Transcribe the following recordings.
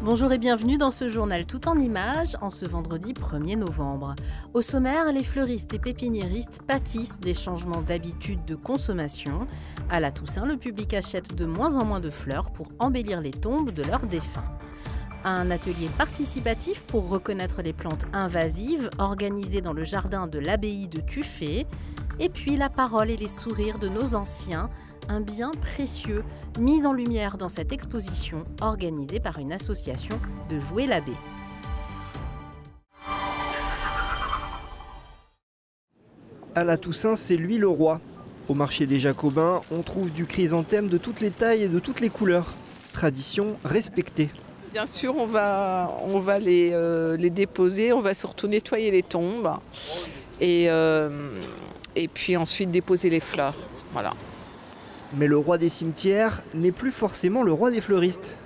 Bonjour et bienvenue dans ce journal tout en images en ce vendredi 1er novembre. Au sommaire, les fleuristes et pépiniéristes pâtissent des changements d'habitude de consommation. À la Toussaint, le public achète de moins en moins de fleurs pour embellir les tombes de leurs défunts. Un atelier participatif pour reconnaître les plantes invasives organisé dans le jardin de l'abbaye de Tuffet. Et puis la parole et les sourires de nos anciens, un bien précieux mis en lumière dans cette exposition organisée par une association de Jouer-l'Abbé. À la Toussaint, c'est lui le roi. Au marché des Jacobins, on trouve du chrysanthème de toutes les tailles et de toutes les couleurs. Tradition respectée. Bien sûr, on va les déposer, on va surtout nettoyer les tombes et puis ensuite déposer les fleurs. Voilà. Mais le roi des cimetières n'est plus forcément le roi des fleuristes.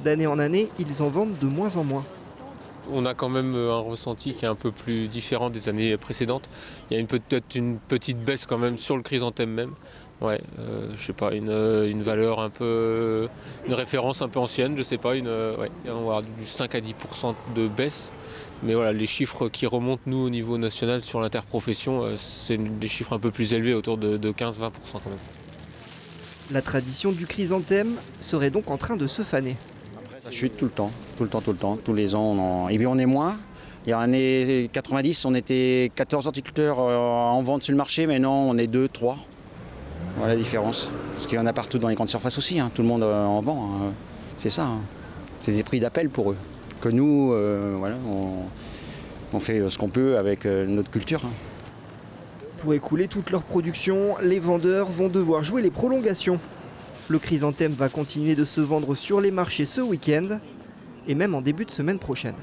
D'année en année, ils en vendent de moins en moins. On a quand même un ressenti qui est un peu plus différent des années précédentes. Il y a peut-être une petite baisse quand même sur le chrysanthème même. Ouais, je sais pas, une valeur un peu, une référence un peu ancienne, je sais pas, on va avoir du 5 à 10% de baisse. Mais voilà, les chiffres qui remontent nous au niveau national sur l'interprofession, c'est des chiffres un peu plus élevés, autour de 15-20% quand même. La tradition du chrysanthème serait donc en train de se faner. Ça chute tout le temps. Tous les ans, et puis on est moins. Il y a l'année 90, on était 14 horticulteurs en vente sur le marché, mais non, on est 2, 3. Voilà la différence. Parce qu'il y en a partout dans les grandes surfaces aussi, tout le monde en vend. C'est ça. C'est des prix d'appel pour eux. Que nous, on fait ce qu'on peut avec notre culture. Pour écouler toute leur production, les vendeurs vont devoir jouer les prolongations. Le chrysanthème va continuer de se vendre sur les marchés ce week-end et même en début de semaine prochaine.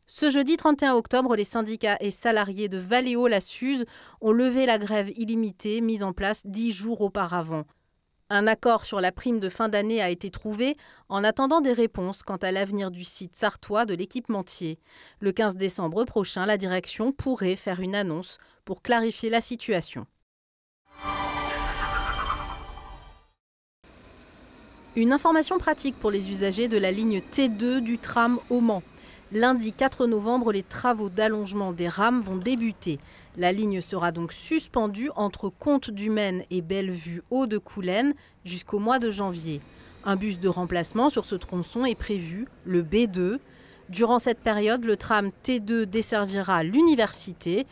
Ce jeudi 31 octobre, les syndicats et salariés de Valeo-la-Suze ont levé la grève illimitée mise en place 10 jours auparavant. Un accord sur la prime de fin d'année a été trouvé en attendant des réponses quant à l'avenir du site sartois de l'équipementier. Le 15 décembre prochain, la direction pourrait faire une annonce pour clarifier la situation. Une information pratique pour les usagers de la ligne T2 du tram au Mans. Lundi 4 novembre, les travaux d'allongement des rames vont débuter. La ligne sera donc suspendue entre Comte-du-Maine et Bellevue-Haut-de-Coulaine jusqu'au mois de janvier. Un bus de remplacement sur ce tronçon est prévu, le B2. Durant cette période, le tram T2 desservira l'université,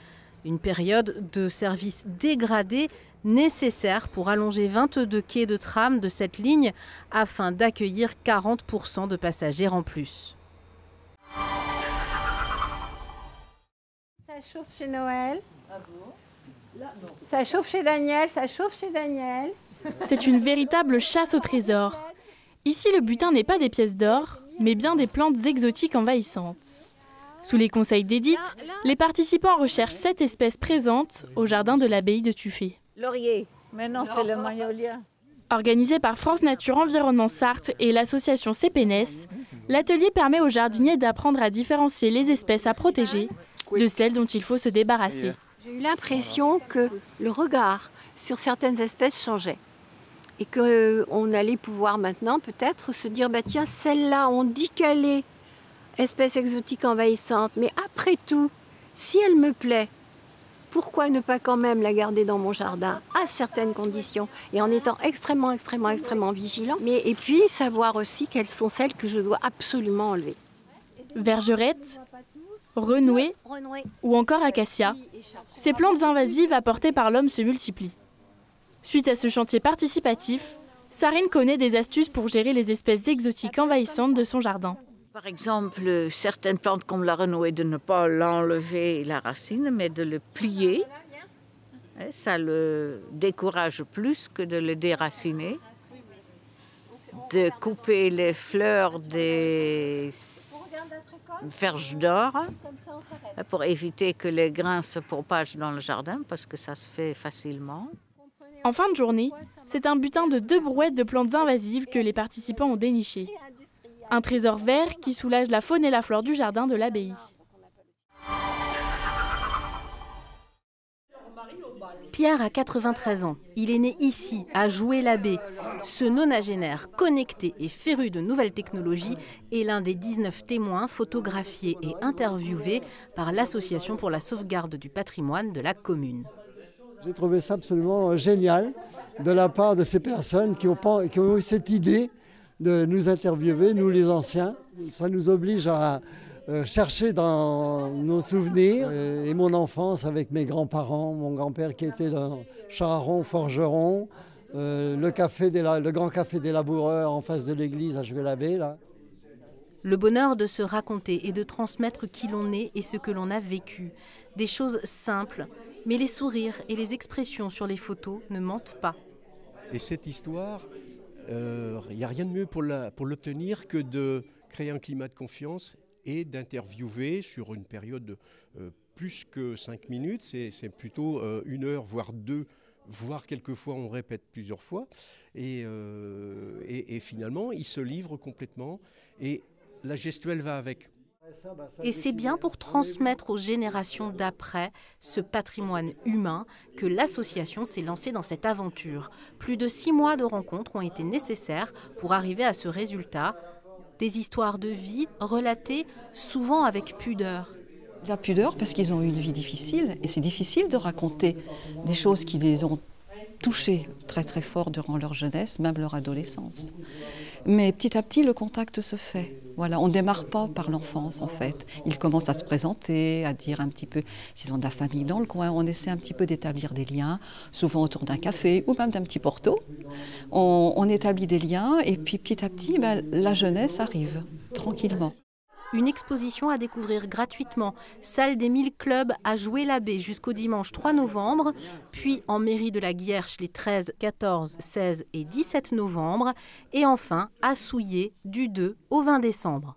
une période de service dégradé nécessaire pour allonger 22 quais de tram de cette ligne afin d'accueillir 40% de passagers en plus. Ça chauffe chez Noël. Ça chauffe chez Daniel, ça chauffe chez Daniel. C'est une véritable chasse au trésor. Ici, le butin n'est pas des pièces d'or, mais bien des plantes exotiques envahissantes. Sous les conseils d'Edith, les participants recherchent 7 espèces présentes au jardin de l'abbaye de Tuffet. Laurier, maintenant c'est le magnolia. Organisé par France Nature Environnement Sarthe et l'association CPNES, l'atelier permet aux jardiniers d'apprendre à différencier les espèces à protéger de celles dont il faut se débarrasser. J'ai eu l'impression que le regard sur certaines espèces changeait et qu'on allait pouvoir maintenant peut-être se dire bah tiens, celle-là, on dit qu'elle est espèce exotique envahissante, mais après tout, si elle me plaît, pourquoi ne pas quand même la garder dans mon jardin à certaines conditions et en étant extrêmement vigilant, et puis savoir aussi quelles sont celles que je dois absolument enlever. Vergerette, renouée ou encore acacia, ces plantes invasives apportées par l'homme se multiplient. Suite à ce chantier participatif, Sarine connaît des astuces pour gérer les espèces exotiques envahissantes de son jardin. Par exemple, certaines plantes comme la renouée, de ne pas l'enlever la racine, mais de le plier. Ça le décourage plus que de le déraciner. De couper les fleurs des verges d'or pour éviter que les grains se propagent dans le jardin, parce que ça se fait facilement. En fin de journée, c'est un butin de 2 brouettes de plantes invasives que les participants ont déniché. Un trésor vert qui soulage la faune et la flore du jardin de l'abbaye. Pierre a 93 ans. Il est né ici, à Joué-la-Baie. Ce nonagénaire, connecté et féru de nouvelles technologies, est l'un des 19 témoins photographiés et interviewés par l'Association pour la sauvegarde du patrimoine de la commune. J'ai trouvé ça absolument génial de la part de ces personnes qui ont eu cette idée de nous interviewer, nous les anciens. Ça nous oblige à chercher dans nos souvenirs et mon enfance avec mes grands-parents, mon grand-père qui était charron, forgeron, le grand café des laboureurs en face de l'église à Joué-la-Baie, là. Le bonheur de se raconter et de transmettre qui l'on est et ce que l'on a vécu. Des choses simples, mais les sourires et les expressions sur les photos ne mentent pas. Et cette histoire, il n'y a rien de mieux pour l'obtenir que de créer un climat de confiance et d'interviewer sur une période de plus que 5 minutes, c'est plutôt 1 heure, voire 2, voire quelquefois on répète plusieurs fois. Et finalement, il se livre complètement et la gestuelle va avec. Et c'est bien pour transmettre aux générations d'après ce patrimoine humain que l'association s'est lancée dans cette aventure. Plus de 6 mois de rencontres ont été nécessaires pour arriver à ce résultat. Des histoires de vie relatées souvent avec pudeur. La pudeur parce qu'ils ont eu une vie difficile et c'est difficile de raconter des choses qui les ont touchés très très fort durant leur jeunesse, même leur adolescence. Mais petit à petit, le contact se fait. Voilà, on ne démarre pas par l'enfance en fait. Ils commencent à se présenter, à dire un petit peu s'ils ont de la famille dans le coin. On essaie un petit peu d'établir des liens, souvent autour d'un café ou même d'un petit porto. On établit des liens et puis petit à petit, la jeunesse arrive tranquillement. Une exposition à découvrir gratuitement, salle des 1000 clubs à Joué-la-Baie jusqu'au dimanche 3 novembre, puis en mairie de la Guierche les 13, 14, 16 et 17 novembre, et enfin à Souillé du 2 au 20 décembre.